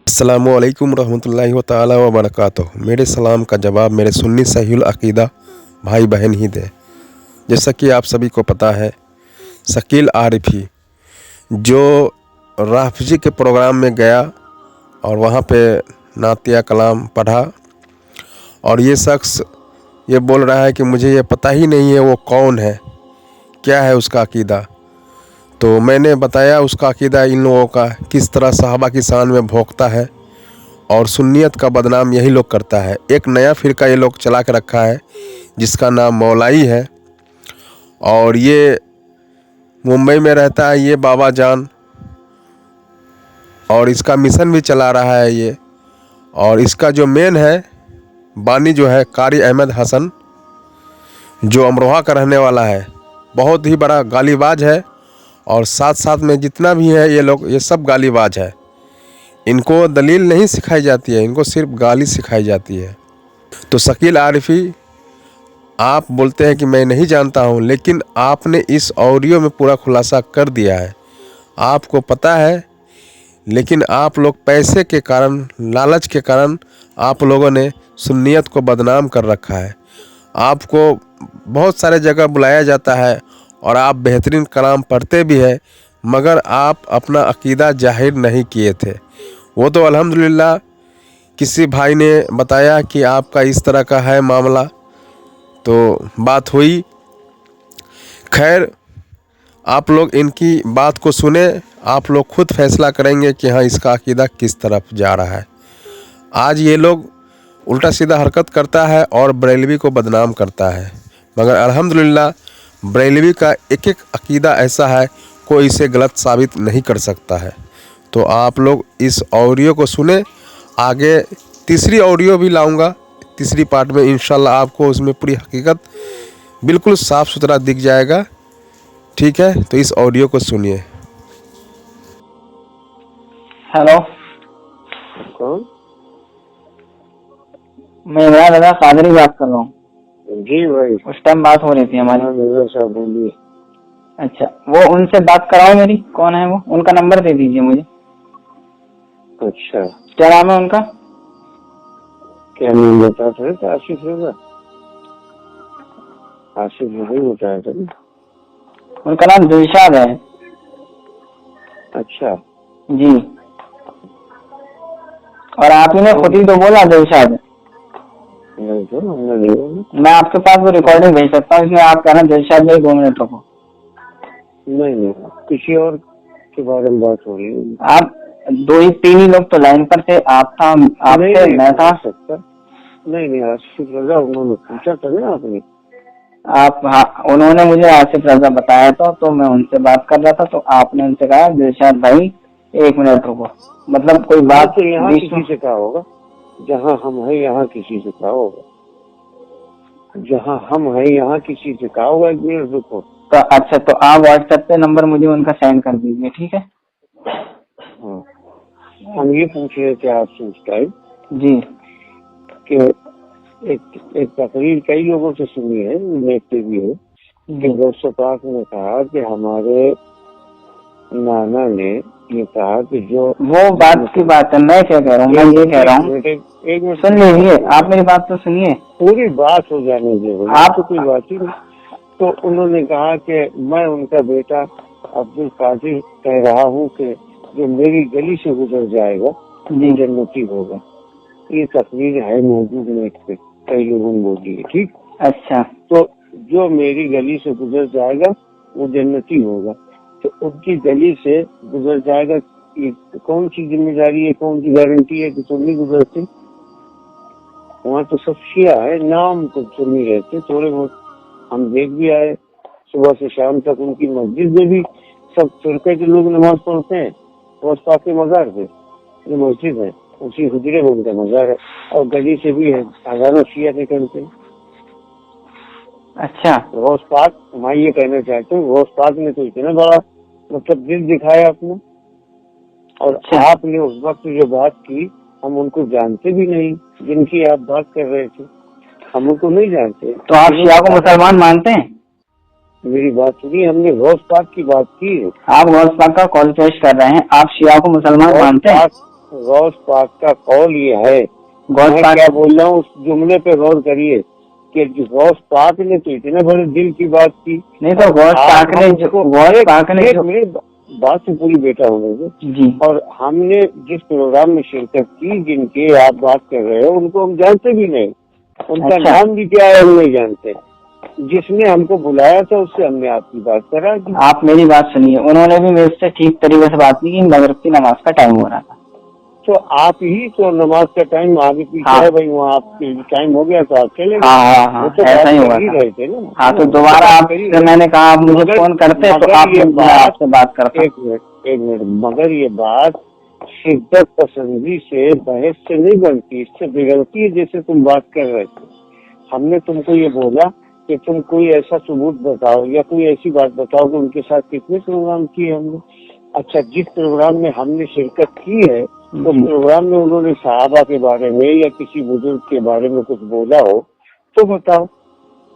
अस्सलामुअलैकुम रहमतुल्लाहि व तआला व बरकातुहू। मेरे सलाम का जवाब मेरे सुन्नी सहीउल अक़ीदा भाई बहन ही दे। जैसा कि आप सभी को पता है, शकील आरिफी जो राहफ़ज़ी के प्रोग्राम में गया और वहाँ पे नातिया कलाम पढ़ा और ये शख्स ये बोल रहा है कि मुझे ये पता ही नहीं है वो कौन है, क्या है उसका अक़ीदा। तो मैंने बताया उसका अक़ीदा इन लोगों का किस तरह सहाबा की शान में भोंकता है और सुन्नियत का बदनाम यही लोग करता है। एक नया फ़िरका ये लोग चला के रखा है जिसका नाम मौलाई है और ये मुंबई में रहता है, ये बाबा जान, और इसका मिशन भी चला रहा है ये। और इसका जो मेन है बानी जो है कारी अहमद हसन, जो अमरोहा का रहने वाला है, बहुत ही बड़ा गालीबाज है और साथ साथ में जितना भी है ये लोग ये सब गालीबाज है। इनको दलील नहीं सिखाई जाती है, इनको सिर्फ गाली सिखाई जाती है। तो शकील आरिफी, आप बोलते हैं कि मैं नहीं जानता हूं, लेकिन आपने इस ऑडियो में पूरा खुलासा कर दिया है। आपको पता है, लेकिन आप लोग पैसे के कारण, लालच के कारण आप लोगों ने सुन्नियत को बदनाम कर रखा है। आपको बहुत सारे जगह बुलाया जाता है और आप बेहतरीन कलाम पढ़ते भी हैं, मगर आप अपना अक़ीदा ज़ाहिर नहीं किए थे। वो तो अल्हम्दुलिल्लाह किसी भाई ने बताया कि आपका इस तरह का है मामला, तो बात हुई। खैर, आप लोग इनकी बात को सुने, आप लोग खुद फैसला करेंगे कि हाँ इसका अक़ीदा किस तरफ जा रहा है। आज ये लोग उल्टा सीधा हरकत करता है और बरेलवी को बदनाम करता है, मगर अल्हम्दुलिल्लाह बरेलवी का एक एक अक़ीदा ऐसा है कोई इसे गलत साबित नहीं कर सकता है। तो आप लोग इस ऑडियो को सुने। आगे तीसरी ऑडियो भी लाऊंगा, तीसरी पार्ट में इंशाल्लाह आपको उसमें पूरी हकीकत बिल्कुल साफ़ सुथरा दिख जाएगा। ठीक है, तो इस ऑडियो को सुनिए। हेलो, कौन? मैं इमरान रज़ा कादरी बात कर रहा हूँ। जी भाई, उस टाइम बात हो रही थी हमारी। हाँ साहब बोलिए। अच्छा, वो उनसे बात कराओ मेरी। कौन है वो? उनका नंबर दे दीजिए मुझे। अच्छा, क्या नाम है उनका? क्या नाम बताया था? आसिफ रज़ा। आसिफ रज़ा ही बताया था। उनका नाम दिलशाद है। अच्छा जी, और आप ही ने खुद ही तो बोला दिलशाद है। नहीं तो हमने नहीं बोला। मैं आपके पास वो रिकॉर्डिंग भेज सकता हूँ, इसमें आप कहना दिलशाद भाई 2 मिनट रुको। नहीं, किसी और के बारे में बात हो रही है। आप 2 ही 3 ही लोग तो लाइन पर थे। आप था, आप थे, मैं था। नहीं, आसिफ रज़ा उन्होंने पूछा था ना आपने। आप, हाँ, उन्होंने मुझे आसिफ रज़ा बताया तो मैं उनसे बात कर रहा था, तो आपने उनसे कहा दिलशाद भाई 1 मिनट रुको। मतलब कोई बात तो यहाँ किसी से कहा होगा, जहाँ हम हैं यहाँ किसी से कहा होगा, जहाँ हम हैं यहाँ किसी से कहा होगा 1 मिनट रुको। तो अच्छा, तो आप व्हाट्सएप पे नंबर मुझे उनका सेंड कर दीजिए, ठीक है? हाँ, हम ये पूछ रहे थे आपसे उस टाइम जी, कि एक तकरीर कई लोगों से सुनी है, नेट पे भी है, कि गौसे पाक ने कहा कि हमारे नाना ने ये कहा कि जो वो बात की बात है। मैं क्या कह रहा हूँ, मैं ये कह रहा हूँ, एक मिनट सुन लीजिए, आप मेरी बात तो सुनिए। पूरी बात हो जाने दे। आप तो कोई बात ही नहीं। तो उन्होंने कहा कि मैं उनका बेटा अब्दुल कादिर कह रहा हूँ कि जो मेरी गली से गुजर जाएगा वो जन्नती होगा। ये तकरीर है मौजूद नेट पे, कई लोगों ने बोली है। ठीक, अच्छा, तो जो मेरी गली से गुजर जाएगा वो जन्नती होगा। तो उनकी गली से गुजर जाएगा, ये कौन सी जिम्मेदारी है, कौन सी गारंटी है कि तुम नहीं गुजरते? वहाँ तो सब शिया है, नाम तो सुनी रहते थोड़े बहुत। हम देख भी आए, सुबह से शाम तक उनकी मस्जिद में भी सब फिरके के लोग नमाज पढ़ते हैं। रोज पाक के मजार पे जो मस्जिद है उसी हुजरे में उनका मजार है, और गली से भी है, हजारों शिया निकलते हैं। अच्छा, रोज पाक, मैं ये कहना चाहता हूँ, रोज पाक ने तो इतना बड़ा मतलब दिल दिखाया अपना, और अच्छा। आपने उस वक्त जो बात की, हम उनको जानते भी नहीं जिनकी आप बात कर रहे थे, हम उनको नहीं जानते। तो आप शिया को मुसलमान मानते हैं? मेरी बात सुनिए, हमने गौस पाक की बात की है। आप गौस पाक का कॉल पेश कर रहे हैं, आप शिया को मुसलमान मानते हैं? गौस पाक का कौल ये है, गौस मैं पाक क्या बोल रहा हूँ उस जुमले पे गौर करिए कि गौस पाक ने तो इतने बड़े दिल की बात की। नहीं तो गौस पाक ने जो मेरी बात से पूरी बेटा होने दो जी, और हमने जिस प्रोग्राम में शिरकत की, जिनके आप बात कर रहे हो, उनको हम जानते भी नहीं, उनका अच्छा। नाम भी क्या है हम नहीं जानते। जिसने हमको बुलाया था उससे हमने आपकी बात करा दी। आप मेरी बात सुनिए, उन्होंने भी मेरे से ठीक तरीके से बात की कि मगरिब की नमाज का टाइम हो रहा था। तो आप ही तो नमाज का टाइम आगे पीछे हाँ। है भाई, वहाँ आपके टाइम हो गया तो आप चले गए। हाँ, वो तो ऐसा बात ही कर हुआ ही था। रहे थे ना। हाँ, तो दोबारा आपसे मैंने कहा आप मुझे फोन करते तो आप आपसे बात करता। एक मिनट, मगर ये बात शिद्दत पसंदी से, बहस से नहीं बनती, इससे बिगड़ती है जैसे तुम बात कर रहे थे। हमने तुमको ये बोला कि तुम कोई ऐसा सबूत बताओ या कोई ऐसी बात बताओ कि उनके साथ कितने प्रोग्राम किए हमने। अच्छा, जिस प्रोग्राम में हमने शिरकत की है तो प्रोग्राम में उन्होंने सहाबा के बारे में या किसी बुजुर्ग के बारे में कुछ बोला हो तो बताओ,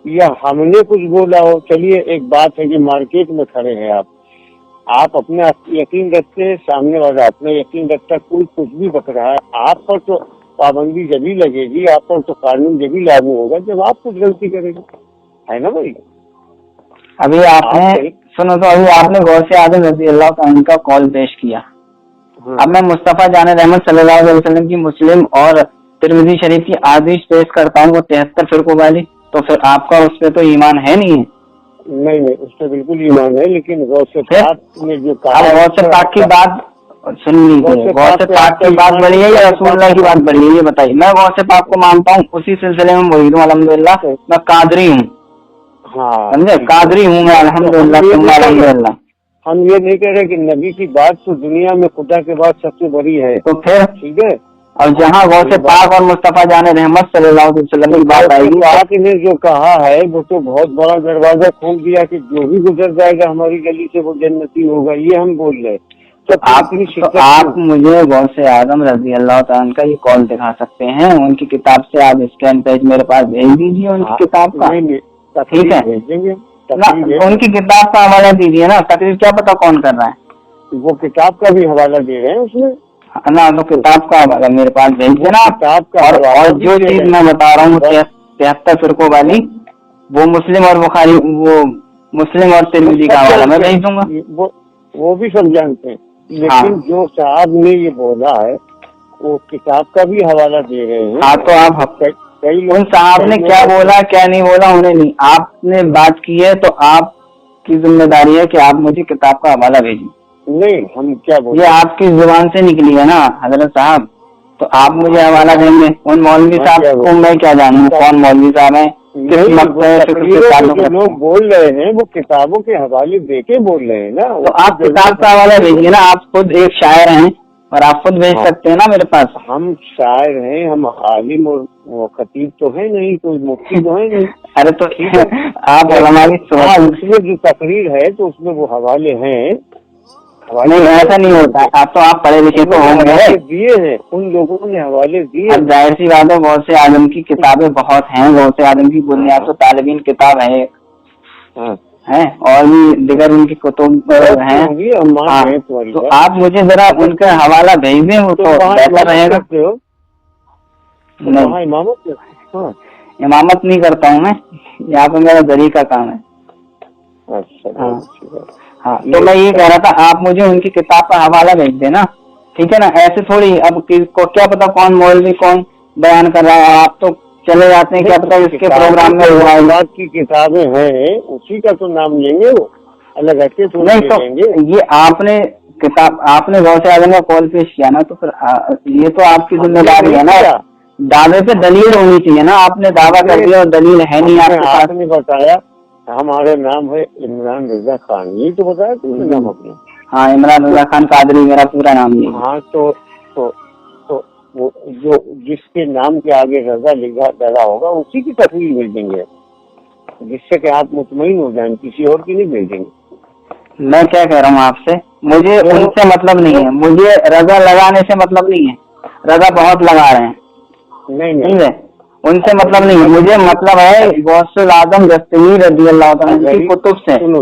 या हमने कुछ बोला हो। चलिए, एक बात है कि मार्केट में खड़े हैं आप अपने यकीन रखते हैं, सामने वाला अपना यकीन रखता, कोई कुछ भी बक रहा है, आप पर तो पाबंदी जब ही लगेगी, आप पर तो कानून जब ही लागू होगा जब आप कुछ गलती करेंगे, है ना भाई। अभी आपने सुनो तो अभी आपने गौसे आजम रज़ी अल्लाह तआला का कॉल पेश किया। अब मैं मुस्तफा जान रहमत सल्लल्लाहु अलैहि वसल्लम की मुस्लिम और तिरमिज़ी शरीफ की आदिश पेश करता हूँ, वो 73 फिरकों वाली, तो फिर आपका उस पे तो ईमान है नहीं है? नहीं, उस पर बिल्कुल ईमान है, लेकिन गौसे पाक ने जो कहा, अब गौसे पाक की बात सुन लीजिए, गौसे पाक की बात बड़ी है या रसूलुल्लाह की बात बड़ी है, ये बताइए। मैं गौसे पाक को मानता हूँ, उसी सिलसिले में मुरीद हूँ अल्हम्दुलिल्लाह। मैं कादरी हूँ, हाँ समझे, कादरी हूँ मैं अल्हम्दुलिल्लाह। हम ये नहीं कह रहे कि नबी की बात तो दुनिया में खुदा के बाद सबसे बड़ी है, तो फिर ठीक है। और जहाँ गौसे पाक और मुस्तफा जान रहमत सल्लल्लाहु अलैहि वसल्लम की बात आएगी, पाक ने जो कहा है वो तो बहुत बड़ा दरवाजा खोल दिया कि जो भी गुजर जाएगा हमारी गली से वो जन्नती होगा, ये हम बोल रहे। तो आप मुझे गौसे आजम रज़ी अल्लाह तआला का ये कॉल दिखा सकते हैं, उनकी किताब से आप स्कैन पेज मेरे पास भेज दीजिए उनकी किताब का, ठीक है ना, उनकी किताब का हवाला दीजिए ना। तकरीर क्या पता कौन कर रहा है, वो किताब का भी हवाला दे रहे हैं उसमें ना, तो किताब का हवाला मेरे पास भेज देना। और जो चीज मैं बता रहा हूँ 73 फिरकों वाली, वो मुस्लिम और बुखारी, वो मुस्लिम और तिरमिज़ी का हवाला मैं भेज दूंगा। वो भी सब जानते हैं, लेकिन जो साहब ने ये बोला है वो किताब का भी हवाला दे रहे हैं। हाँ, तो आप उन साहब ने क्या बोला क्या नहीं बोला उन्हें नहीं, आपने बात की है तो आपकी जिम्मेदारी है कि आप मुझे किताब का हवाला भेजिए। नहीं, हम क्या बोले, ये आपकी जुबान से निकली है ना हजरत साहब, तो आप मुझे हवाला देंगे। उन मौलवी साहब को मैं क्या जानूँ कौन मौलवी साहब है, जो लोग बोल रहे हैं वो किताबों के हवाले देके बोल रहे हैं ना, तो आप किताब का हवाला भेजिए ना। आप खुद एक शायर हैं और आप खुद भेज सकते हैं ना मेरे पास। हम शायर हैं, हम आलिम और खतीब तो है नहीं, कोई मुफ्ती तो है नहीं। अरे तो आप उसमें जो तकरीर है तो उसमें वो हवाले हैं। नहीं, ऐसा नहीं होता है। आप पढ़े लिखे तो होंगे, दिए हैं, उन लोगों ने हवाले दिए। अब जाहिर सी बात है, गौसे आजम की किताबें बहुत हैं। गौसे आजम की बुनियाद तो तालिबीन किताब है, हैं, और भी दिगर उनकी कुतुब हैं। तो आप मुझे जरा उनका हवाला भेज दें, वो तो बेहतर रहेगा। नहीं, इमामत नहीं करता हूँ मैं, यहाँ पे मेरा दरी का काम है। अच्छा, हाँ, तो मैं ये कह रहा था आप मुझे उनकी किताब का हवाला भेज देना, ठीक है ना। ऐसे थोड़ी, अब को क्या पता कौन मौलवी कौन बयान कर रहा है, आप तो चले जाते हैं, क्या पता इसके प्रोग्राम में हुआ की किताबें हैं, उसी का तो नाम लेंगे, वो अलग हटके तो नहीं। तो ये आपने किताब, आपने गौसे आजम का कॉल पेश किया ना, तो फिर ये तो आपकी जिम्मेदारी है ना, दावे पे दलील होनी चाहिए ना। आपने दावा कर दिया और दलील है नहीं आपके पास। आपने बताया हमारा नाम है इमरान रजा खान, ये तो बताया तुमने नाम अपना। हाँ, इमरान रजा खान कादरी मेरा पूरा नाम है। हाँ, तो वो जो जिसके नाम के आगे रजा लिखा डरा होगा उसी की तस्वीर भेजेंगे, जिससे कि आप मुतमईन हो जाएं, किसी और की नहीं भेजेंगे। मैं क्या कह रहा हूँ आपसे, मुझे उनसे मतलब नहीं है, मुझे रजा लगाने से मतलब नहीं है। रजा बहुत लगा रहे हैं, नहीं है, उनसे मतलब नहीं है। मुझे मतलब है गौसुल आजम दस्तगीर रज़ी अल्लाह तआला की कुतुब से। सुनो,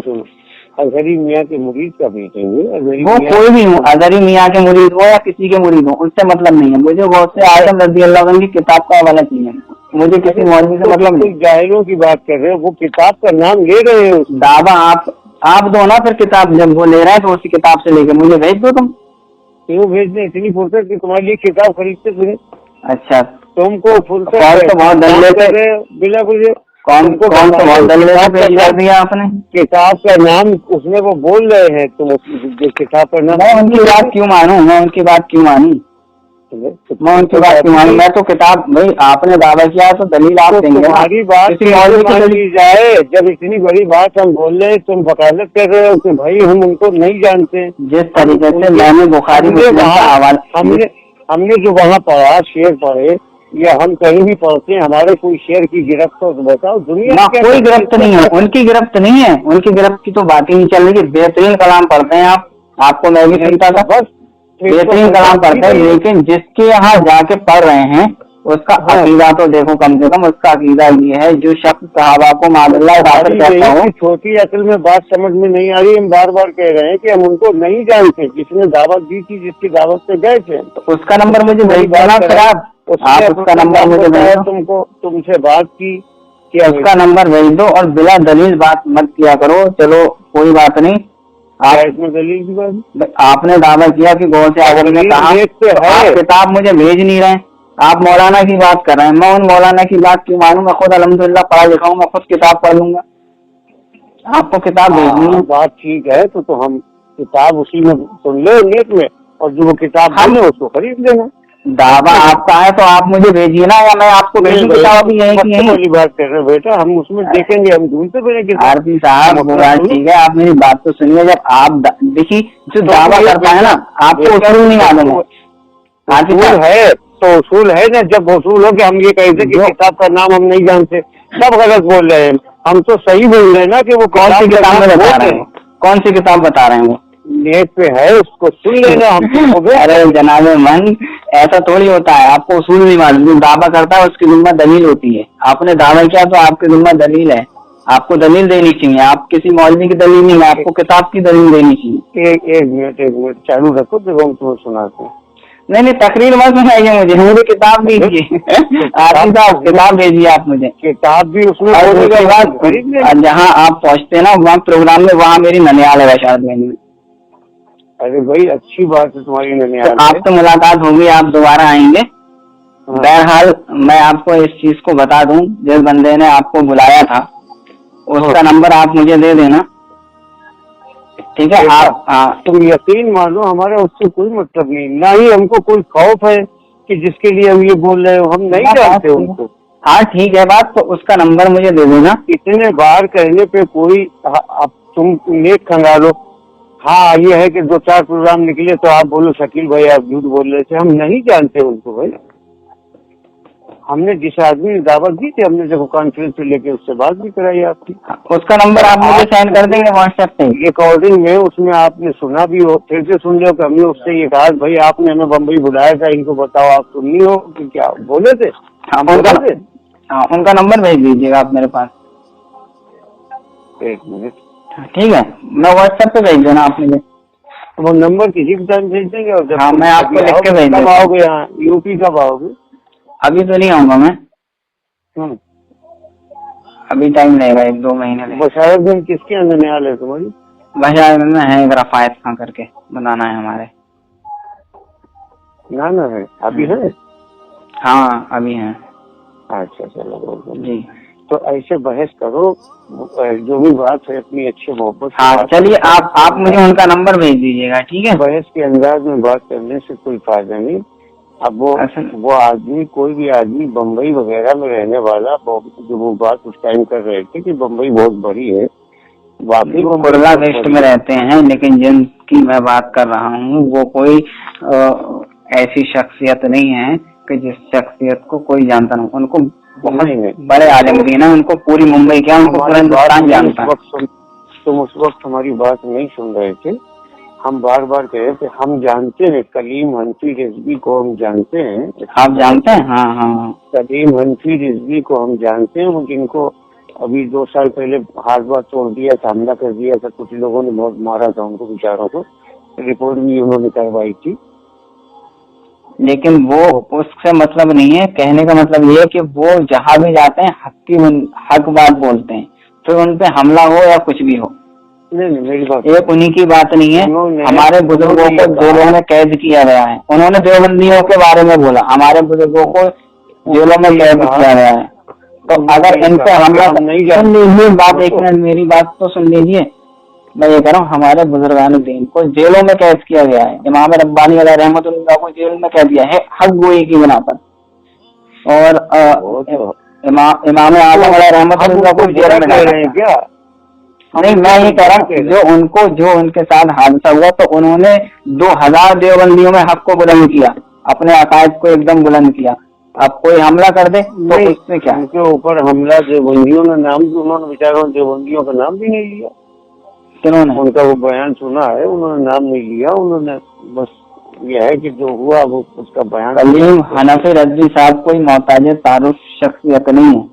अजहरी मियाँ के मुरीद का भेजेंगे। अजहरी वो मियाँ कोई भी हो, अजहरी मियाँ के मुरीद हो या किसी के मुरीद हो, उससे मतलब नहीं है मुझे। गौस आजम रजी अल्लाह अन्हु की किताब का हवाला चाहिए, मुझे किसी मौलवी से मतलब नहीं। जाहिलों की बात कर रहे हो, वो किताब का नाम ले रहे हो। दावा आप दो ना फिर किताब, जब वो ले रहे हैं तो उसी किताब से लेके मुझे भेज दो तुम। क्यों भेज दें? इतनी फुर्सत कि तुम्हारे लिए किताब खरीदते थे? अच्छा, तुमको फुर्सत कौन है? तो बहुत दल लेते, कर रहे हो बिना मुझे। कौन तो बहुत दल लेते पेश कर दिया आपने। किताब का नाम उसमें वो बोल रहे हैं, तुम किताब का नाम। मैं उनकी बात क्यों मानूं, मैं उनकी बात क्यों मानी, मैं उनकी बात क्यों मानूं? मैं तो किताब, भाई आपने दावा किया तो दलील आप देंगे। तुम्हारी बात किसी मौलवी की दलील की जाए, जब इतनी बड़ी बात हम बोल रहे हैं, तुम वकालत कर रहे हो कि भाई हम उनको नहीं जानते। जिस तरीके से मैंने बुखारी मुस्लिम का हवाला, हमने जो वहाँ पढ़ा, शेर पढ़े या हम कहीं भी पढ़ते हैं, हमारे कोई शेर की गिरफ्त हो तो बताओ। दुनिया ना कोई गिरफ्त नहीं है, उनकी गिरफ्त नहीं है, उनकी गिरफ्त की तो बात ही नहीं चल रही। बेहतरीन कलाम पढ़ते हैं आप, आपको मैं भी सुनता था, बस बेहतरीन कलाम पढ़ते हैं। लेकिन जिसके यहाँ जाके पढ़ रहे हैं उसका अकीदा तो देखो, कम से कम उसका अकीदा ये है जो शख्स सहाबा को मादल्लाह काफिर कहता हो। छोटी अकल में बात समझ में नहीं आ रही। हम बार बार कह रहे हैं कि हम उनको नहीं जानते, जिसने दावत दी थी, जिसकी दावत से गए थे। तो उसका नंबर मुझे भेज देना फिर आप उसका नंबर मुझे भेज दो। तुमसे बात की कि उसका नंबर भेज दो और बिला दलील बात मत किया करो। चलो कोई बात नहीं, आप इसमें दलील की बात, आपने दावा किया कि गौ से आगे ने कहा, आप किताब मुझे भेज नहीं रहे, आप मौलाना की बात कर रहे हैं। मैं उन मौलाना की बात क्यों मानूं? मैं खुद अल्हम्दुलिल्लाह पढ़ा लिखा हूँ, मैं खुद किताब पढ़ लूंगा। आपको किताब भेजनी है, बात ठीक है। तो हम किताब उसी में सुन लो नेट में, और जो वो किताब हम उसको खरीद लेना। दावा आपका है तो आप मुझे भेजिए ना, या मैं आपको भेजूं किताब अभी यही की यही। बात कर रहे हो बेटा, हम उसमें देखेंगे, हम ढूंढते फिरेंगे। आरती साहब ठीक है, आप मेरी बात तो सुनिए। जब आप देखिए जो दावा करता है ना, आपको उसूल नहीं मालूम है। उसूल है तो उसूल है ना, जब उसूल हो कि हम ये कहते कि किताब का नाम हम नहीं जानते, सब गलत बोल रहे हैं। हम तो सही बोल रहे हैं ना कि वो कौन सी किताब में बता रहे हैं, कौन सी किताब बता रहे हैं वो नेट पे है, उसको सुन लेना हम। अरे जनाब मन, ऐसा थोड़ी होता है। आपको उसूल नहीं मालूम। जो दावा करता है उसकी जिम्मा दलील होती है। आपने दावा किया तो आपकी जिम्मा दलील है, आपको दलील देनी चाहिए। आप किसी मौलवी की दलील नहीं है, आपको किताब की दलील देनी चाहिए। एक मिनट चालू रखो तो हम तुम्हें सुनाते हैं। नहीं तकरीर मत सुनाइए, मुझे किताब दीजिए। आरती साहब किताब भेजिए आप मुझे। किताब भी उसमें जहाँ आप पहुँचते ना वहाँ प्रोग्राम में, वहाँ मेरी ननियाल है वैशाली में। अरे भाई अच्छी बात है तुम्हारी ननियाल। तो आप तो मुलाकात होगी, आप दोबारा आएंगे। बहरहाल मैं आपको इस चीज को बता दूं, जिस बंदे ने आपको बुलाया था उसका नंबर आप मुझे दे देना, ठीक है? आप तुम यकीन मानो, हमारा उससे कोई मतलब नहीं, ना ही हमको कोई खौफ है कि जिसके लिए हम ये बोल रहे हो, हम नहीं जानते उनको। हाँ ठीक है बात, तो उसका नंबर मुझे दे देना। इतने बार कहने पे कोई, अब तुम नेट खंगालो। हाँ ये है कि 2-4 प्रोग्राम निकले तो आप बोलो शकील भाई आप झूठ बोल रहे थे, हम नहीं जानते उनको भाई। हमने जिस आदमी ने दावत दी थी, हमने जब कॉन्फ्रेंस पे लेके उससे बात भी कराई आपकी। उसका नंबर आप मुझे सेंड कर देंगे व्हाट्सएप पे? रिकॉर्डिंग में उसमें आपने सुना भी हो, फिर से सुन लो कि हमने उससे ये कहा भाई आपने हमें बम्बई बुलाया था, इनको बताओ आप सुननी हो कि क्या बोले थे? उनका नंबर भेज दीजिएगा आप मेरे पास। एक मिनट, ठीक है, मैं व्हाट्सएप पे भेज देना आप मुझे। वो नंबर किसी भी टाइम भेज देंगे। और हाँ मैं आपको लिख के भेज दूंगा। कब आओगे यहाँ यूपी, कब आओगे? अभी तो नहीं आऊंगा मैं, अभी टाइम लगेगा 1-2 महीने। बशारत में किसके अंदर ननियाल है तुम्हारी? बशारत में है एक रफायत खां करके बनाना है हमारे। ना है अभी है? हाँ अभी है। अच्छा चलो जी, तो ऐसे बहस करो, जो भी बात है अपनी अच्छे मोहब्बत। हाँ चलिए, आप मुझे उनका नंबर भेज दीजिएगा, ठीक है? बहस के अंदाज में बात करने से कोई फायदा नहीं। अब वो आदमी, कोई भी आदमी बम्बई वगैरह में रहने वाला, जो वो बात उस टाइम कर रहे थे कि बम्बई बहुत बड़ी है, वाकई वो कुर्ला वेस्ट में रहते हैं, लेकिन जिनकी मैं बात कर रहा हूँ वो कोई ऐसी शख्सियत नहीं है कि जिस शख्सियत को कोई जानता नहीं। उनको बहुत बड़े आलमगीर है, उनको पूरी मुंबई क्या, उनको पूरा हिंदुस्तान जानता है। तुम उस वक्त हमारी बात नहीं सुन रहे थे। हम बार बार कह रहे थे, हम जानते हैं कलीम हनफी रिजवी को, हम जानते हैं। आप जानते हैं? हाँ। कलीम हनफी रिजवी को हम जानते हैं, जिनको अभी 2 साल पहले हाथ बात तोड़ दिया था, हमला कर दिया था, कुछ लोगों ने बहुत मारा था उनको बेचारों को, रिपोर्ट भी उन्होंने करवाई थी। लेकिन वो उससे मतलब नहीं है, कहने का मतलब ये है कि वो जहाँ भी जाते हैं हक बात बोलते हैं, फिर उन पे हमला हो या कुछ भी हो। नहीं मेरी बात एक उन्हीं की बात नहीं है, हमारे बुजुर्गों को जेलों में कैद किया गया है। उन्होंने देवबंदियों के बारे में बोला, हमारे बुजुर्गों को जेलों में कैद किया गया है। तो अगर इन पे हमला, सुन लीजिए बात, एक मिनट मेरी बात तो सुन लीजिए। मैं ये कह रहा हूँ हमारे बुजुर्गान दीन को जेलों में कैद किया गया है, इमाम रब्बानी अलैहि रहमतुल्लाह को जेल में कैद किया है हक गोई की बिना पर, और इमाम आजम अलैहि रहमतुल्लाह को जेल में डाला है क्या? नहीं, मैं ये कह रहा हूँ जो उनके साथ हादसा हुआ तो उन्होंने 2000 देवबंदियों में हक को बुलंद किया, अपने अकायद को एकदम बुलंद किया। अब कोई हमला कर दे तो उससे क्या? उनके ऊपर हमला देवबंदियों ने नाम भी, उन्होंने बेचारों देवबंदियों का नाम भी नहीं लिया। किन्होंने? उनका वो बयान सुना है, उन्होंने नाम नहीं लिया, उन्होंने बस ये है कि जो हुआ वो उसका बयान। कलीम हनफी रज़वी साहब कोई मोहताज तारुफ शख्सियत नहीं है,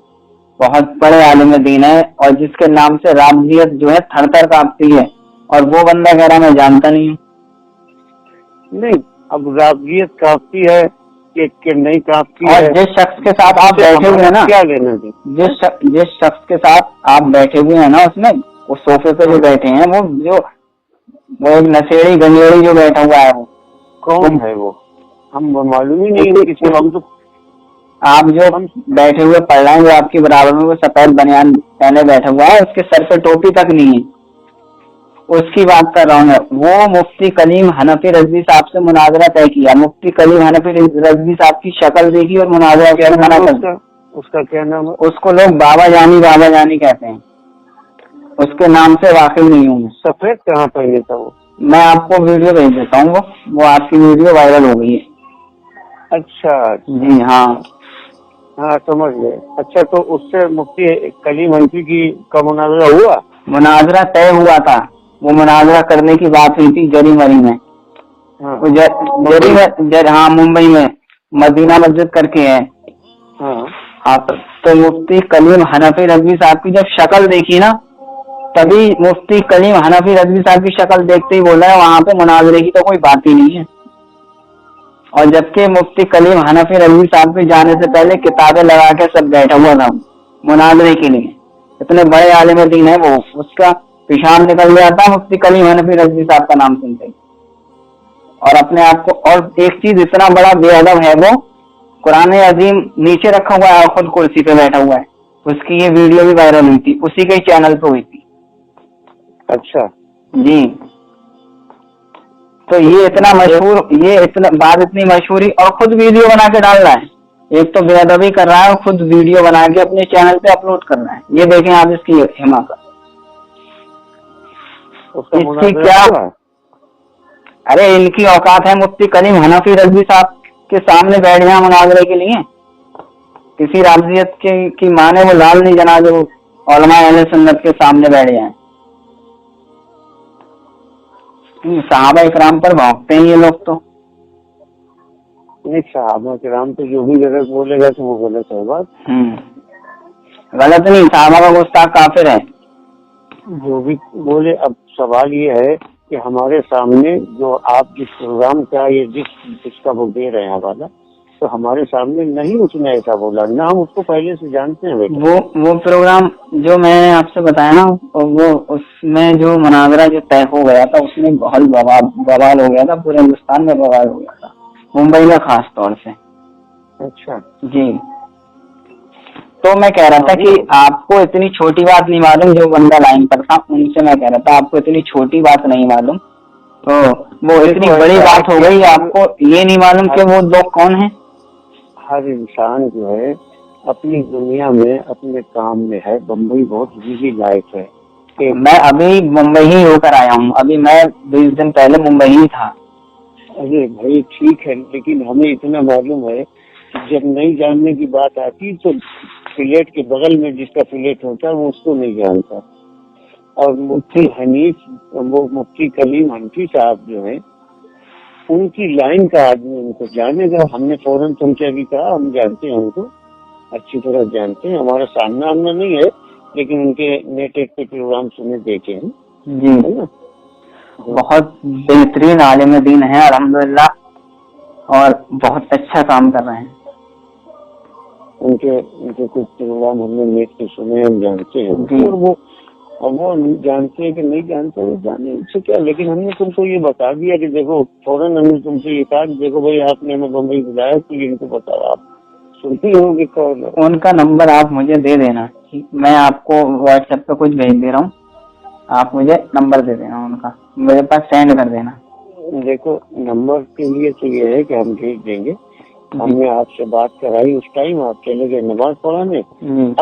बहुत बड़े आलिम दीन है, और जिसके नाम से राबजियत जो है थर थर कांपती है, और वो बंदा कह रहा मैं जानता नहीं हूँ। नहीं, अब राबजियत कांपती है कि नहीं कांपती है, और जिस शख्स के साथ आप बैठे हुए हैं ना, क्या लेना है? जिस शख्स के साथ आप बैठे हुए हैं ना, उसमें वो सोफे पे जो बैठे हैं, वो एक नशेड़ी गंजेड़ी जो बैठा हुआ है, वो कौन है? वो हम मालूम ही नहीं है किसी। हम तो आप जो बैठे हुए पढ़ रहे हैं, जो आपके बराबर में वो सफेद बनियान पहने बैठा हुआ है, उसके सर पे टोपी तक नहीं है, उसकी बात कर रहा हूँ मैं। वो मुफ्ती कलीम हनफी रज़वी साहब से मुनाजरा तय किया। मुफ्ती कलीम हनफी रज़वी साहब की शक्ल देखी और मुनाजरा किया, मना कर। उसका क्या नाम है? उसको लोग बाबा जानी कहते हैं, उसके नाम से वाकिफ नहीं हूँ मैं। सफेद कहाँ पहले था वो? मैं आपको वीडियो भेज देता हूँ, वो आपकी वीडियो वायरल हो गई है। अच्छा जी हाँ समझ गए। अच्छा, तो उससे मुफ्ती कलीम हनफी का मुनाजरा हुआ? मुनाजरा तय हुआ था, वो मुनाजरा करने की बात हुई थी जरी मरी में। हाँ मुंबई में मदीना मस्जिद करके है। तो मुफ्ती कलीम हनफी रज़वी साहब की जब शक्ल देखी ना, तभी मुफ्ती कलीम हनफी रज़वी साहब की शक्ल देखते ही बोला है वहाँ पे मुनाजरे की तो कोई बात ही नहीं है। और जबकि मुफ्ती कलीम हनफी रज़वी साहब के जाने से पहले किताबें लगा के सब बैठा हुआ था मुनाजरे के लिए। इतने बड़े आलिम दीन है वो, उसका पेशाब निकल गया था मुफ्ती कलीम हनफी रज़वी साहब का नाम सुनते ही। और अपने आप को, और एक चीज इतना बड़ा बेअदब है, वो कुरान अजीम नीचे रखा हुआ है और खुद कुर्सी पे बैठा हुआ है। उसकी ये वीडियो भी वायरल हुई थी, उसी के चैनल पे हुई थी। अच्छा जी, तो ये इतना मशहूर, बात इतनी मशहूरी, और खुद वीडियो बना के डाल रहा है। एक तो बेअदबी कर रहा है और खुद वीडियो बना के अपने चैनल पे अपलोड कर रहा है। ये देखें आप इसकी हिमाकत। इसकी क्या, अरे इनकी औकात है मुफ्ती कलीम हनफी रज़वी साहब के सामने बैठ जाए मुनाजरे के लिए। किसी राबजियत की माने वो लाल नहीं जनाजे, वो उलमा अहले सुन्नत के सामने बैठ जाए। सहाबा इकराम पर भौंकते हैं ये लोग। तो नहीं, सहाबा इकराम तो जो भी गलत बोलेगा तो वो गलत है बात। गलत नहीं, सहाबा का गुस्ताख काफिर है जो भी बोले। अब सवाल ये है कि हमारे सामने जो आप जिस प्रोग्राम का ये जिसका वो दे रहे हैं हवाला, तो हमारे सामने नहीं उसने ऐसा बोला, ना हम उसको पहले से जानते हैं बेटा। वो प्रोग्राम जो मैंने आपसे बताया ना, वो उसमें जो मुनाजरा जो तय हो गया था, उसमें बहुत बवाल हो गया था, पूरे हिंदुस्तान में बवाल हो गया था, मुंबई में खास तौर से। अच्छा जी। तो मैं कह रहा था कि आपको इतनी छोटी बात नहीं मालूम, जो बंदा लाइन पर था उनसे मैं कह रहा था आपको इतनी छोटी बात नहीं मालूम, तो वो इतनी बड़ी बात हो गई, आपको ये नहीं मालूम कि वो लोग कौन हैं। हर इंसान जो है अपनी दुनिया में अपने काम में है। बम्बई बहुत बिजी लाइफ है। मैं अभी मुंबई ही होकर आया हूँ, अभी मैं 20 दिन पहले मुंबई ही था। अरे भाई ठीक है, लेकिन हमें इतना मालूम है जब नहीं जानने की बात आती तो फ्लैट के बगल में जिसका फ्लैट होता है वो उसको नहीं जानता। और मुफ्ती कलीम हनफी साहब जो है उनकी लाइन का आदमी उनको जानेगा। हमने फौरन तुमसे भी कहा, हम जानते हैं उनको अच्छी तरह जानते हैं, हमारा सामना नहीं है, لیکن ان کے نیٹ ایک پہ پروگرام سنے دیکھے ہیں جی ہے نا. بہت بہترین عالم دین ہے الحمدللہ اور بہت اچھا کام کر رہے ہیں. ان کے کچھ پروگرام ہم نے نیٹ پہ سنے ہم جانتے ہیں جی. اور وہ جانتے ہیں کہ نہیں جانتے وہ جانے ان سے کیا. لیکن ہم نے تم کو یہ بتا دیا کہ دیکھو فوراً ہم نے تم سے یہ کہا کہ دیکھو بھائی آپ نے ہمیں بمبئی بلایا تو ان کو بتاؤ. آپ سنتی ہوں گے کون. ان کا نمبر آپ مجھے دے دینا, میں آپ کو واٹس ایپ پہ کچھ بھیج دے رہا ہوں, آپ مجھے نمبر دے دینا ان کا, میرے پاس سینڈ کر دینا. دیکھو نمبر کے لیے تو یہ ہے کہ ہم بھیج دیں گے. ہم نے آپ سے بات کرائی اس ٹائم آپ چلے گئے نماز پڑھانے.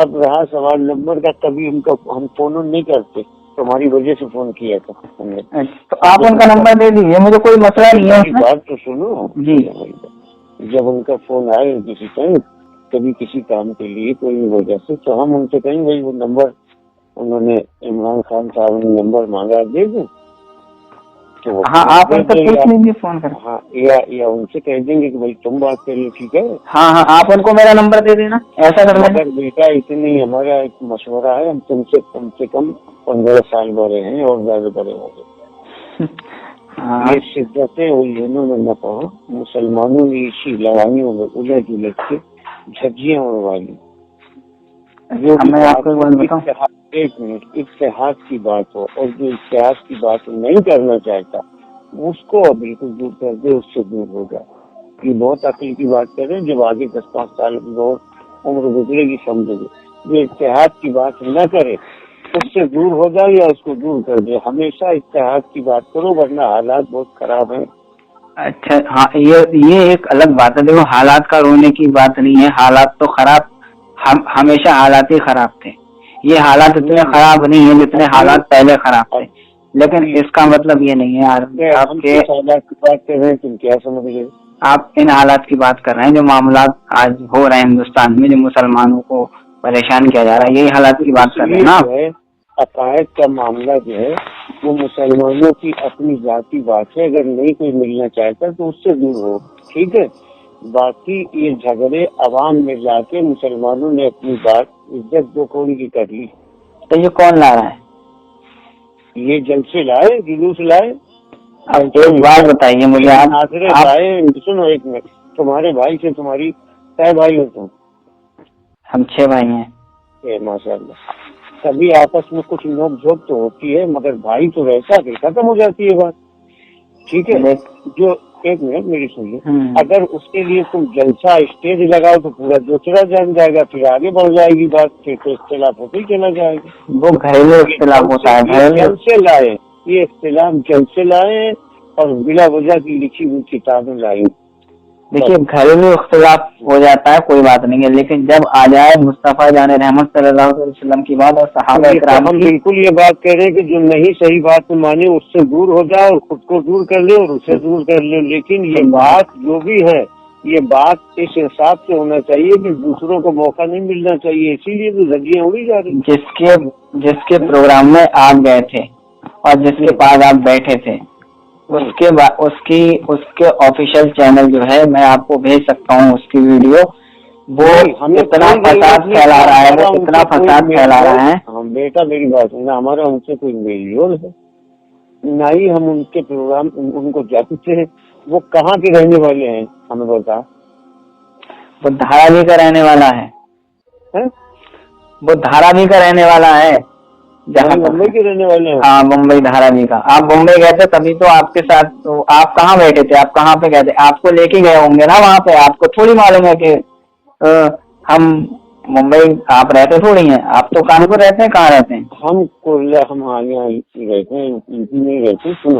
اب رہا سوال نمبر کا, کبھی ہم فون نہیں کرتے, تمہاری وجہ سے فون کیا تھا ہم نے. تو آپ ان کا نمبر دے دیجیے, مجھے کوئی مسئلہ نہیں ہے. بات تو سنو جی. جب ان کا فون آئے کسی ٹائم کبھی کسی کام کے لیے کوئی وجہ سے, تو ہم ان سے کہیں بھائی وہ نمبر انہوں نے عمران خان صاحب نے نمبر مانگا دے دوں. ہاں آپ ان سے پوچھ لیجیے فون کر. ہاں یا ان سے کہہ دیں گے کہ بھائی تم بات کر لو. ٹھیک ہے. ہاں ہاں آپ ان کو میرا نمبر دے دینا, ایسا کر لینا. مگر بیٹا اتنی ہمارا ایک مشورہ ہے, ہم تم سے کم 15 سال بڑے ہیں اور زیادہ بڑے ہوں گے. یہ شدتیں الجھنوں میں نہ پڑو. مسلمانوں نے اسی لڑائیوں میں الجھ الجھ کے جھجیاں اڑوا لی. ایک منٹ, اتحاد کی بات ہو اور جو اتحاد کی بات نہیں کرنا چاہتا اس کو بالکل دور کر دے, اس سے دور ہو جائے. یہ بہت عقل کی بات کر رہے ہیں. جب آگے 10-5 سال کی اور عمر گزرے گی سمجھے گے. جو اتحاد کی بات نہ کرے اس سے دور ہو جائے یا اس کو دور کر دے. ہمیشہ اتحاد کی بات کرو ورنہ حالات بہت خراب ہیں. اچھا ہاں, یہ ایک الگ بات ہے. دیکھو حالات کا رونے کی بات نہیں ہے, حالات تو خراب ہمیشہ حالات ہی خراب تھے. یہ حالات اتنے خراب نہیں ہیں جتنے حالات پہلے خراب تھے, لیکن اس کا مطلب یہ نہیں ہے آپ کے حالات کی بات کر رہے ہیں. تم کیا سمجھ گئے؟ آپ ان حالات کی بات کر رہے ہیں جو معاملات آج ہو رہے ہیں ہندوستان میں, جو مسلمانوں کو پریشان کیا جا رہا ہے, یہی حالات کی بات کر رہے ہیں نا. عقائد کا معاملہ جو ہے وہ مسلمانوں کی اپنی ذاتی بات ہے. اگر نہیں کوئی ملنا چاہتا تو اس سے دور ہو. ٹھیک ہے. باقی یہ جھگڑے عوام میں جا کے مسلمانوں نے اپنی بات عزت دو کون کی کر لی. تو یہ کون لا رہا ہے؟ یہ جلسے لائے, جلوس لائے. ایک بات بتائیے مجھے, ناظرے لائے. سنو ایک منٹ, تمہارے بھائی سے تمہاری کیا بھائی ہو تم؟ ہم 6 بھائی ہیں. ماشاء اللہ. کبھی آپس میں کچھ نوک جھوک تو ہوتی ہے مگر بھائی تو ویسا کہ ختم ہو جاتی ہے بات. ٹھیک ہے. جو ایک منٹ میری سنیے, اگر اس کے لیے تم جلسہ اسٹیج لگاؤ تو پورا دوسرا جان جائے گا, پھر آگے بڑھ جائے گی بات, پھر تو اختلاف ہوتے ہی چلا جائے گا. وہ گھریلو اختلاف ہوتا ہے. جلسے لائے, یہ اختلاف جلسے لائے اور بلا وجہ کی لکھی ہوئی کتابیں لائی. دیکھیے گھریلو اختلاف ہو جاتا ہے, کوئی بات نہیں ہے, لیکن جب آ جائے مصطفیٰ جان رحمت صلی اللہ علیہ وسلم کی بات اور صحابہ کرام ہم بالکل یہ بات کہہ رہے ہیں کہ جو نہیں صحیح بات مانے اس سے دور ہو جائے اور خود کو دور کر لے اور اسے دور کر لے. لیکن یہ بات جو بھی ہے یہ بات اس حساب سے ہونا چاہیے کہ دوسروں کو موقع نہیں ملنا چاہیے. اسی لیے تو زدیاں اڑی جا رہی. جس کے پروگرام میں آپ گئے تھے اور جس کے پاس آپ بیٹھے تھے اس کے آفیشیل چینل جو ہے, میں آپ کو بھیج سکتا ہوں اس کی ویڈیو. وہ اتنا فساد پھیلا رہا ہے, وہ اتنا فساد پھیلا رہا ہے. ہم بیٹا میری بات سننا, ہمارا ان سے کوئی میل جول ہے نہ ہی ہم ان کے پروگرام ان کو جاتے ہیں. وہ کہاں کے رہنے والے ہیں ہمیں بتا. وہ دھارا کا رہنے والا ہے. وہ دھارا کا رہنے والا ہے, جہاں ممبئی کے رہنے والے ہیں. ہاں ممبئی دھارا کا. آپ ممبئی گئے تھے تبھی تو آپ کے ساتھ, تو آپ کہاں بیٹھے تھے, آپ کہاں پہ گئے تھے, آپ کو لے کے گئے ہوں گے نا وہاں پہ. آپ کو تھوڑی معلوم ہے کہ ہم ممبئی, آپ رہتے تھوڑی ہیں, آپ تو کانپور رہتے ہیں. کہاں رہتے ہیں؟ ہم کرلا, ہم یہاں رہتے ہیں, نہیں رہتے. سنو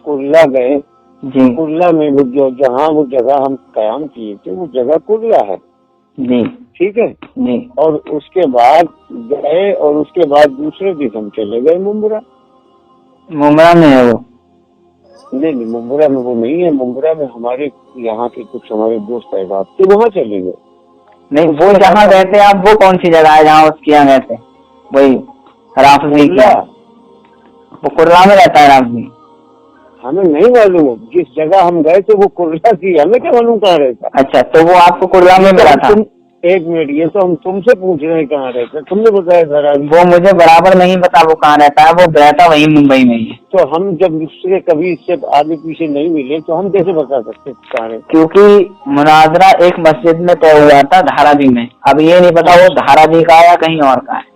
کرلا گئے جی. کرلا میں جہاں وہ جگہ ہم قیام کیے تھے وہ جگہ کرلا ہے جی. ٹھیک ہے جی. اور اس کے بعد گئے اور اس کے بعد دوسرے دن ہم چلے گئے ممبرا میں ہے وہ. نہیں ممبرا میں وہ نہیں ہے. ممبرا میں ہمارے یہاں کے کچھ ہمارے دوست احباب تھے, وہاں چلے گئے. نہیں وہ جہاں گئے تھے آپ, وہ کون سی جگہ ہے جہاں اس کے یہاں گئے تھے؟ وہی رافضی کیا, وہ کرلا میں رہتا ہے رافضی. ہمیں نہیں معلوم جس جگہ ہم گئے تھے وہ کرلا کی, ہمیں کیا معلوم کہاں رہتا. اچھا تو وہ آپ کو کرلا میں ملا تھا. एक मिनट, ये तो हम तुमसे पूछ रहे हैं कहाँ रहते, तुमने बताया धारावी। वो मुझे बराबर नहीं पता वो कहाँ रहता है, वो रहता वही मुंबई में ही है। तो हम जब उससे कभी इससे आगे पीछे नहीं मिले तो हम कैसे बता सकते कहाँ रहते? क्योंकि मुनाजरा एक मस्जिद में तय हुआ था धारावी में, अब ये नहीं पता वो धारावी का है या कहीं और का है।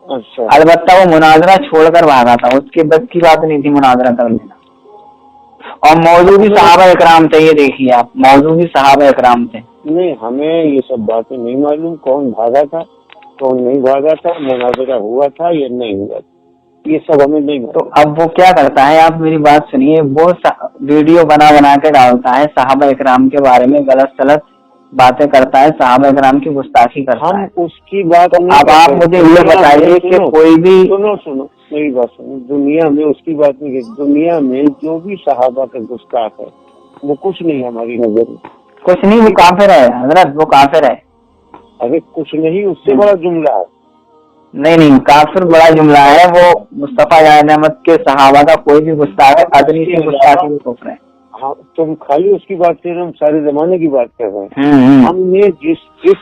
अच्छा, अलबत्ता वो मुनाजरा छोड़कर भागा था, उसके बस की बात नहीं थी मुनाजरा कर लेना। और मौजूदी सहाबा इकराम थे, ये देखिए आप, मौजूदी सहाबा इकराम थे। नहीं हमें ये सब बातें नहीं मालूम, कौन भागा था कौन नहीं भागा था, मुनाजरा हुआ था या नहीं हुआ, ये सब हमें नहीं तो मालूम। अब वो क्या करता है, आप मेरी बात सुनिए, वो वीडियो बना के डालता है सहाबा इकराम के बारे में, गलत सलत बातें करता है, सहाबा इकराम की गुस्ताखी करता है। हम उसकी बात तो अब आप मुझे ये बताइए कि कोई भी, सुनो मेरी बात सुनो, दुनिया में उसकी बात नहीं है, दुनिया में जो भी सहाबा का गुस्ताख है वो कुछ नहीं है हमारी नजर में। कुछ नहीं, वो काफिर है हजरत, वो काफिर है। अरे कुछ नहीं, उससे बड़ा जुमला है। नहीं, काफिर बड़ा जुमला है वो। मुस्तफा जावेद अहमद के सहाबा का कोई भी गुस्ताख है, अदनी से गुस्ताखी भी कुफ्र है। हाँ, तुम खाली उसकी बात कर रहे हो, हम सारे जमाने की बात कर रहे हैं। हमने जिस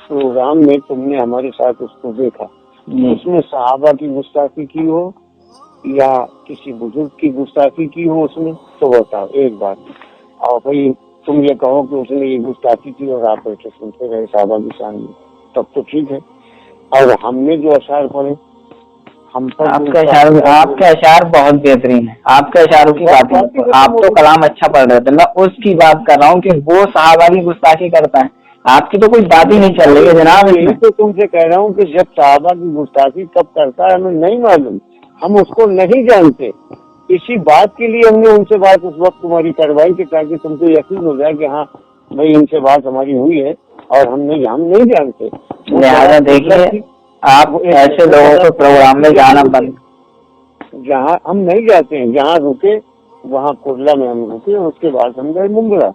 प्रोग्राम में तुमने हमारे साथ उसको देखा, उसमें सहाबा की गुस्ताखी की हो या किसी बुजुर्ग की गुस्ताखी की हो उसमें, तो बताओ एक बात। और भाई तुम ये कहो कि उसने ये गुस्ताखी की और आप बैठे सुनते रहे सहाबा की सामने, तब तो ठीक है। और हमने जो अशार पढ़े, हम पर आपके अशार बहुत बेहतरीन है, आपके अशारों की बात नहीं, आप तो कलाम अच्छा पढ़ रहे थे, मैं उसकी बात कर रहा हूँ कि वो सहाबा की गुस्ताखी करता है। आपकी तो कोई बात ही नहीं चल रही है जनाब। यही तो तुमसे कह रहा हूँ कि जब सहाबा की गुस्ताखी कब करता है हमें नहीं मालूम, हम उसको नहीं जानते। इसी बात के लिए हमने उनसे बात उस वक्त तुम्हारी करवाई कि ताकि तुमको यकीन हो जाए कि हाँ भाई इनसे बात हमारी हुई है, और हम नहीं जानते। लिहाजा देखिए, आप ऐसे लोगों को प्रोग्राम में जाना बंद, जहाँ हम नहीं जाते हैं, जहाँ रुके वहाँ कुर्ला में हम रुके, उसके बाद हम गए मुंगरा।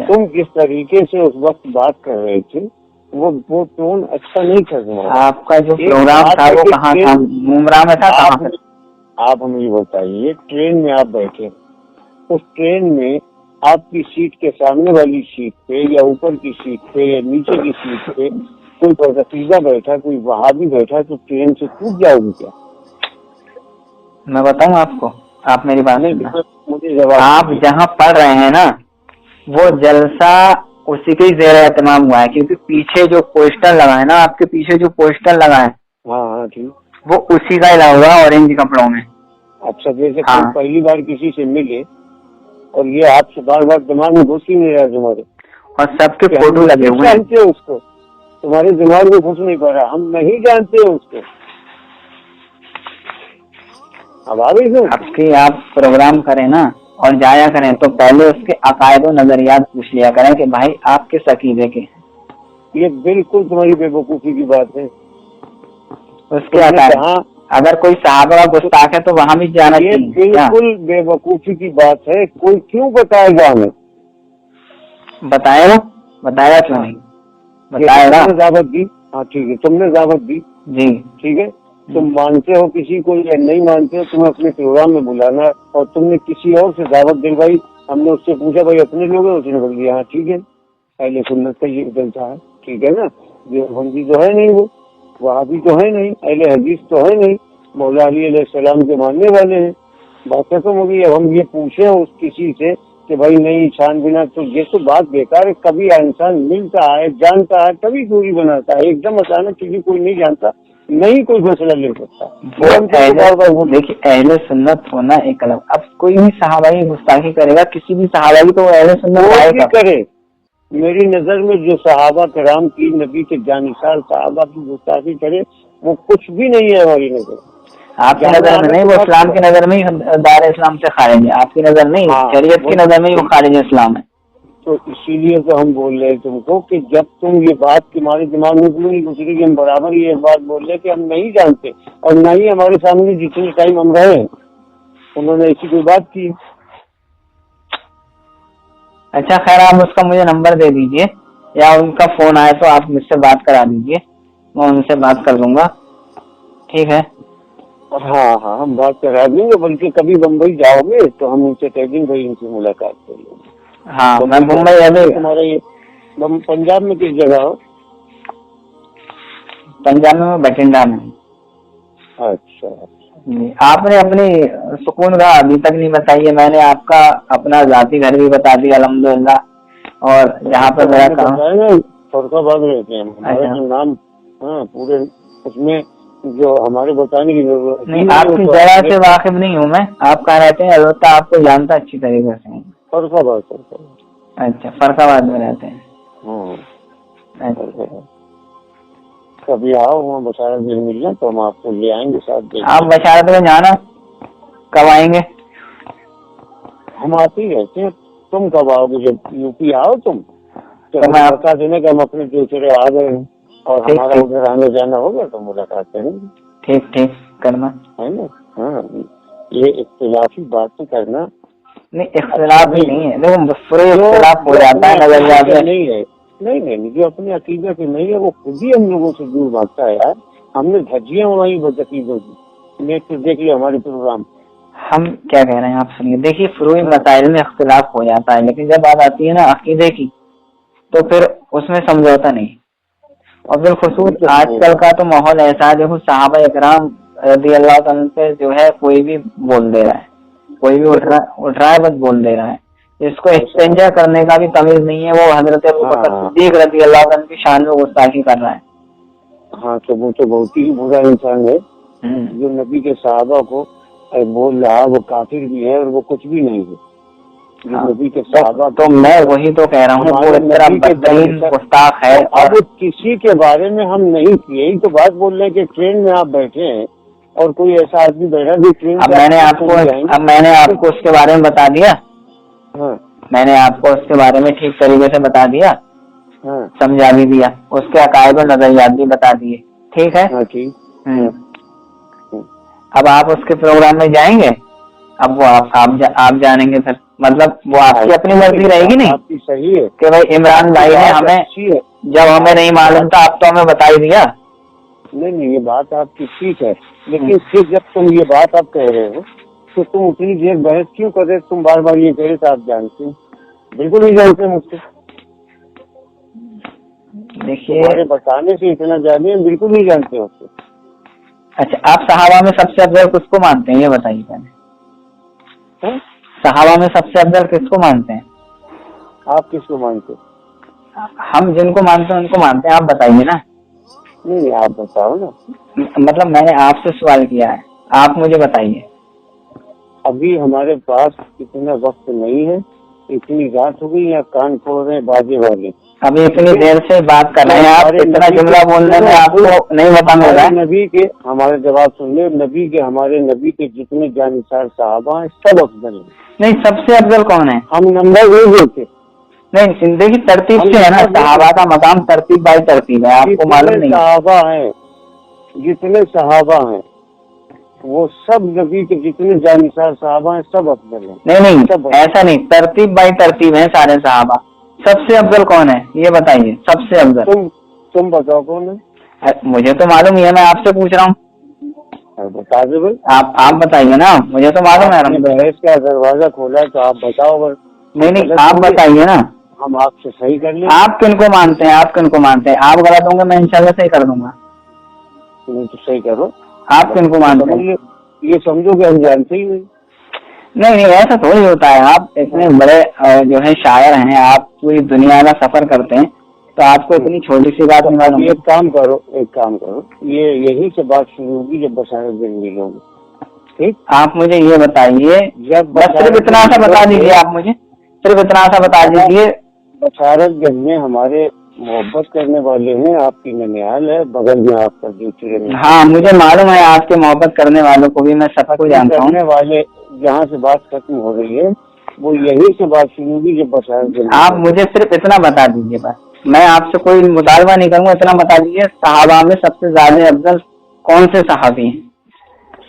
तुम किस तरीके से उस वक्त बात कर रहे थे वो टोन अच्छा नहीं कर रहा। आपका जो प्रोग्राम था वो कहाँ था, मुंगरा में था, कहाँ था? आप हमें ये बताइए, ट्रेन में आप बैठे, उस ट्रेन में आपकी सीट के सामने वाली सीट पे या ऊपर की सीट पे या नीचे की सीट पे कोई पसीदा बैठा, कोई वहाबी बैठा, तो ट्रेन से टूट जाओगे क्या? मैं बताऊं आपको, आप मेरी बात नहीं, मुझे जवाब। आप जहाँ पढ़ रहे हैं ना, वो जलसा उसी के जेर एहतमाम हुआ है, क्योंकि पीछे जो पोस्टर लगा है ना, आपके पीछे जो पोस्टर लगा है, हाँ ठीक, वो उसी का ही लगा हुआ है, ऑरेंज कपड़ों में। अच्छा, जैसे पहली बार किसी से मिले और ये आपसे बार बार दिमाग में घुस ही नहीं रहा तुम्हारे, और सबके फोटो लगे हुए हैं। जानते हो उसको, तुम्हारे दिमाग में घुस नहीं पा रहा, हम नहीं जानते उसको। अब आ गई आपकी, आप प्रोग्राम करें ना और जाया करें तो पहले उसके अकायद और नजरियात पूछ लिया करें कि भाई आप किस अकीदे के। ये बिल्कुल तुम्हारी बेवकूफी की बात है। उसके अकायद, अगर कोई सहाबा का गुस्ताख है तो वहाँ भी जाना चाहिए। बिल्कुल बेवकूफी की बात है, कोई क्यों बताएगा हमें? बताएगा, बताया क्यों नहीं, बताएगा। दावत दी, हाँ ठीक है, तुमने दावत दी जी, ठीक है, तुम मानते हो किसी को या नहीं मानते हो, तुम्हें अपने प्रोग्राम में बुलाना, और तुमने किसी और से दावत दिलवाई, हमने उससे पूछा भाई अपने लोग हैं, उसने बोल दिया हाँ ठीक है, पहले सुन्नत का ये चलता है, ठीक है ना, देवबंदी तो है नहीं, वो वहाबी तो है नहीं, अहले हदीस तो है नहीं, मौला अली अलैहिस्सलाम के मानने वाले हैं। बात खत्म हो गई। अब हम ये पूछे उस किसी से कि भाई नहीं छानबीन, तो ये तो बात बेकार है। कभी इंसान मिलता है, जानता है, तभी दूरी बनाता है। एकदम अचानक किसी कोई नहीं जानता, नहीं कोई फैसला ले सकता। देखिए, अहले सुन्नत होना एक अलग, अब कोई भी सहाबा की गुस्ताखी करेगा, किसी भी सहाबा की, तो अहले सुन्नत करे। मेरी नजर में जो सहाबा कराम की, नबी के जानिसार सहाबा की गुस्ताखी करे, वो कुछ भी नहीं है हमारी नजर। आपकी नजर में नहीं, वो इस्लाम की नजर में ही दायरे इस्लाम से खारिज है, आपकी नजर नहीं, शरीयत की नजर में ही वो खारिज इस्लाम है। तो इसीलिए तो हम बोल रहे हैं तुमको कि जब तुम ये बात तुम्हारे दिमाग में क्यों नहीं घुस रही कि हम बराबर ये बात बोल रहे कि हम नहीं जानते, और न ही हमारे सामने जितने टाइम हम रहे उन्होंने ऐसी कोई बात की। अच्छा खैर, आप उसका मुझे नंबर दे दीजिए, या उनका फोन आए तो आप मुझसे बात करा दीजिए, मैं उनसे बात कर लूंगा, ठीक है? हाँ, हम बात करा देंगे। बल्कि कभी बम्बई जाओगे तो हम उनसे कह देंगे भाई इनसे मुलाकात कर लेंगे। हाँ, मैं मुंबई, अभी तुम्हारे पंजाब में किस जगह हो? पंजाब में मैं बठिंडा में हूँ। अच्छा, जी, आपने अपनी सुकून का अभी तक नहीं बताई है। मैंने आपका अपना जाती घर भी बता दिया अल्हम्दुलिल्लाह, और जहाँ पर मेरा काम। फरुखाबाद में रहते हैं हमारे अच्छा। तो नाम, हाँ पूरे उसमें जो हमारे बताने की जरूरत नहीं, आपकी जगह से वाकिफ नहीं हूँ मैं, आप कहाँ रहते हैं, अलबत्ता आपको जानता अच्छी तरीके से। फरुखाबाद। अच्छा, फरखाबाद में रहते हैं। हाँ, अच्छा, कभी आओ वहाँ बशारत दिन मिलना तो हम आपको ले आएंगे साथ। आप बशारत में जाना, कब आएंगे? हम आते ही रहते हैं। तुम कब आओगे? जब यूपी आओ तुम तो मैं बता देना कि हम अपने दूसरे आ गए हैं और ठीक, हमारा उधर आने जाना होगा तो मुलाकात करेंगे। ठीक करना है ना? हाँ, ये इख्तिलाफी बातें करना नहीं, इख्तिलाफ ही नहीं है। देखो पूरे इख्तिलाफ हो जाता है नजरिया से। नहीं है, नहीं, जो अपने अकीदा की नहीं है वो खुद ही हम लोगों से दूर भागता है यार। हमने धज्जियां उड़ाई बदअकीदों की। नेट पर देख लिया हमारे प्रोग्राम। हम क्या कह रहे हैं आप सुनिए। देखिए, फुरूई मसाइल में इख्तिलाफ हो जाता है, लेकिन जब बात आती है ना अकीदे की तो फिर उसमें समझौता नहीं। और बिलखुसूस आजकल का तो माहौल ऐसा है, देखो सहाबा इकराम रज़ी अल्लाह तआला पे जो है कोई भी बोल दे रहा है, कोई भी उठ रहा है बस बोल दे रहा है। इसको इस्तिंजा करने का भी तमीज नहीं है। वो हजरत अबू बकर सिद्दीक रज़ी अल्लाह तआला की शान में गुस्ताखी कर रहा है। हाँ, तो वो तो बहुत ही बुरा इंसान है जो नबी के सहाबा को बोल रहा। वो काफिर भी है और वो कुछ भी नहीं है। नबी के सहाबा तो मैं वही तो कह रहा हूँ, वो मेरा बदतरीन गुस्ताख है। अब किसी के बारे में हम नहीं, यही तो बात बोल रहे हैं कि ट्रेन में आप बैठे हैं और कोई ऐसा आदमी बैठा भी ट्रेन। अब मैंने आपको उसके बारे में बता दिया। हाँ, मैंने आपको उसके बारे में ठीक तरीके से बता दिया। हाँ, समझा भी दिया, उसके अकायद और नजरियात भी बता दिए। ठीक है। हाँ, ठीक। अब आप उसके प्रोग्राम में जाएंगे, अब वो आप जानेंगे फिर, मतलब वो आपकी अपनी मर्जी रहेगी नहीं। आपकी सही है कि भाई इमरान भाई ने हमें, जब हमें नहीं मालूम था अब तो हमें बता ही दिया। नहीं, ये बात आपकी ठीक है, लेकिन फिर जब तुम ये बात आप कह रहे हो तो तुम उतनी देर बहस क्यों कर रहे? तुम बार बार ये कह रहे तो आप जानते हो। बिल्कुल नहीं जानते मुझसे। देखिए, तुम्हारे बताने से इतना जाने बिल्कुल नहीं जानते हो। अच्छा, आप सहाबा में सबसे अफजल किसको मानते हैं ये बताइए पहले। सहाबा में सबसे अफजल किसको मानते हैं? आप किसको मानते? हम जिनको मानते हैं उनको मानते हैं। आप बताइए ना। नहीं, आप बताओ ना। मतलब मैंने आपसे सवाल किया है, आप मुझे बताइए। अभी हमारे पास इतना वक्त नहीं है। इतनी रात हो गई, या कान फोड़ रहे हैं बाजे वाले। अभी इतनी देर से बात कर रहे हैं आप, इतना जुमला बोलने में आपको नहीं बता मिल रहा है। नबी के हमारे जवाब सुन ले। हमारे नबी के जितने जानिसार साहबा हैं सब अफजल हैं। नहीं, सबसे अफजल कौन है? हम नंबर नहीं देते। नहीं, देखिए तरतीब से है ना, सहाबा का मकाम तरतीब बाई तरतीब है, आपको मालूम नहीं? सहाबा हैं, जितने सहाबा हैं वो सब नबी के जितने जानिसार साहबा हैं सब अफजल हैं। नहीं, ऐसा नहीं, तरतीब बाई तरतीब है सारे सहाबा। सबसे अफजल कौन है ये बताइए, सबसे अफजल। तुम बताओ कौन है? मुझे तो मालूम ही है, मैं आपसे पूछ रहा हूँ। बता दे भाई। आप बताइए ना, मुझे तो मालूम है। बहस का दरवाजा खोला है तो आप बताओ। नहीं, आप बताइए ना। हम आपसे सही कर लें। आप किनको मानते हैं? आप गलत होंगे, मैं इंशाल्लाह सही कर दूंगा। तुम तो सही करो। आप किनको मानते हैं? ये समझो कि हम जानते ही नहीं, ऐसा थोड़ी होता है। आप इतने बड़े जो है शायर हैं, आप पूरी दुनिया का सफर करते हैं, तो आपको इतनी छोटी सी बात नहीं मालूम? एक काम करो, ये यही से बात शुरू होगी जब बशारत दिन मिलोगे। ठीक, आप मुझे ये बताइए, बस सिर्फ इतना सा बता दीजिए। आप मुझे सिर्फ इतना सा बता दीजिए। बशारत गंज में हमारे मोहब्बत करने वाले हैं। आपकी ननिहाल है, बगल में आपका दूसरे में। हाँ, मुझे मालूम है आपके मोहब्बत करने वालों को भी मैं सफर को जानता हूँ। करने वाले जहाँ से बात खत्म हो रही है वो यही से बात शुरू होगी जब बशारत गंज। आप मुझे सिर्फ इतना बता दीजिए बस, मैं आपसे कोई मुतालबा नहीं करूँगा, इतना बता दीजिए सहाबा में सबसे ज्यादा अफजल कौन से सहाबी हैं?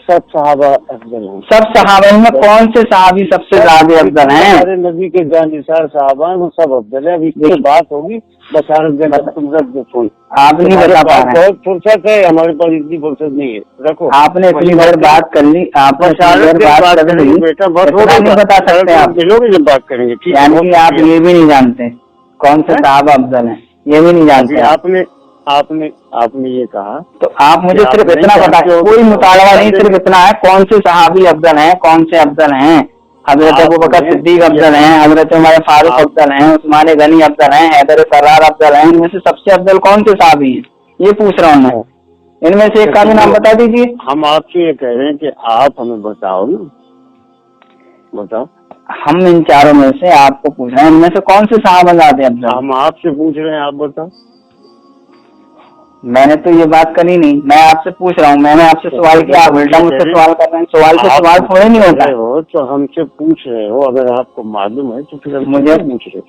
सब सहाबा अफजल हैं। सब सहाबा में कौन से सहाबी सबसे ज्यादा अफजल हैं? हमारे नबी के जानिसार सहाबा हैं वो सब अफजल है। अब इसकी बात होगी बशारत गंज। तुम रख दो फोन। आप नहीं बता पा रहे। बहुत फुर्सत है, हमारे पास इतनी फुर्सत नहीं है। रखो। आपने इतनी देर बात कर ली, आपने बेटा बहुत नहीं बता सकते आप। मिलोगे जब बात करेंगे। ठीक है, यानी कि आप ये भी नहीं जानते कौन से सहाबा अफजल हैं, ये भी नहीं जानते। आपने ये कहा, तो आप मुझे सिर्फ इतना बताइए, कोई मुतालबा नहीं, सिर्फ इतना है, कौन से सहाबी अफजल हैं, कौन से अफजल हैं? हजरत अबू बकर सिद्दीक अफजल हैं, हजरत उमर फारूक अफजल हैं, उस्मान गनी अफजल हैं, हैदर फरार अफजल हैं, इनमें से सबसे अफजल कौन से सहाबी हैं? ये पूछ रहा हूँ मैं, इनमें से एक का भी नाम बता दीजिए। हम आपसे ये कह रहे हैं कि आप हमें बताओ ना, बताओ। हम इन चारों में से आपको पूछ रहे हैं, इनमें से कौन से सहाबा ज़्यादा अफजल? हम आपसे पूछ रहे हैं, आप बताओ। मैंने तो ये बात करी नहीं, मैं आपसे पूछ रहा हूँ, मैंने आपसे सवाल किया, आप उल्टा मुझसे सवाल कर रहे हैं। सवाल पे सवाल थोड़े नहीं होता हो तो हमसे पूछ रहे हो, अगर आपको मालूम है तो फिर मुझे पूछ रहे हो।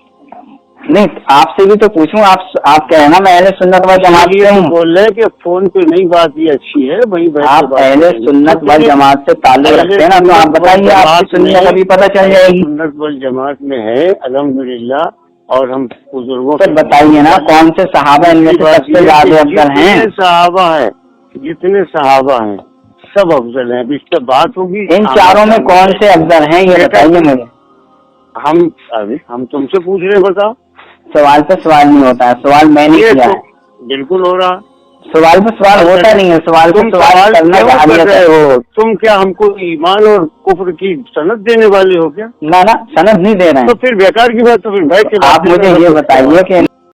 नहीं, आपसे भी तो पूछूं, आप कह रहे ना मैं अहले सुन्नत व जमात से हूँ। बोल रहे कि फोन पे नहीं बात ये अच्छी है, वही आप अहले सुन्नत व जमात से ताल्लुक रखते हैं ना, तो आप बताइए, आपकी सुन्नियत अभी पता चल जाएगी। सुन्नत वल जमात में है अल्हम्दुलिल्लाह, और हम बुजुर्गों तो बताइए ना कौन से सहाबा इनमें से सबसे ज्यादा अफजल हैं? जितने सहाबा हैं सब अफजल हैं। इस पर बात होगी, इन चारों में कौन से अफजल हैं ये बताइए मुझे। हम तुमसे पूछ रहे हैं, बताओ। सवाल पे सवाल नहीं होता है, सवाल मैंने किया है। बिल्कुल हो रहा, सवाल पे सवाल होता नहीं है, सवाल पे सवाल करना चाहिए हो। तुम क्या हमको ईमान और कुफ्र की सनद देने वाले हो क्या? ना सनद नहीं दे रहे हैं। तो फिर बेकार की बात, तो फिर बैठ के आप मुझे ये बताइए कि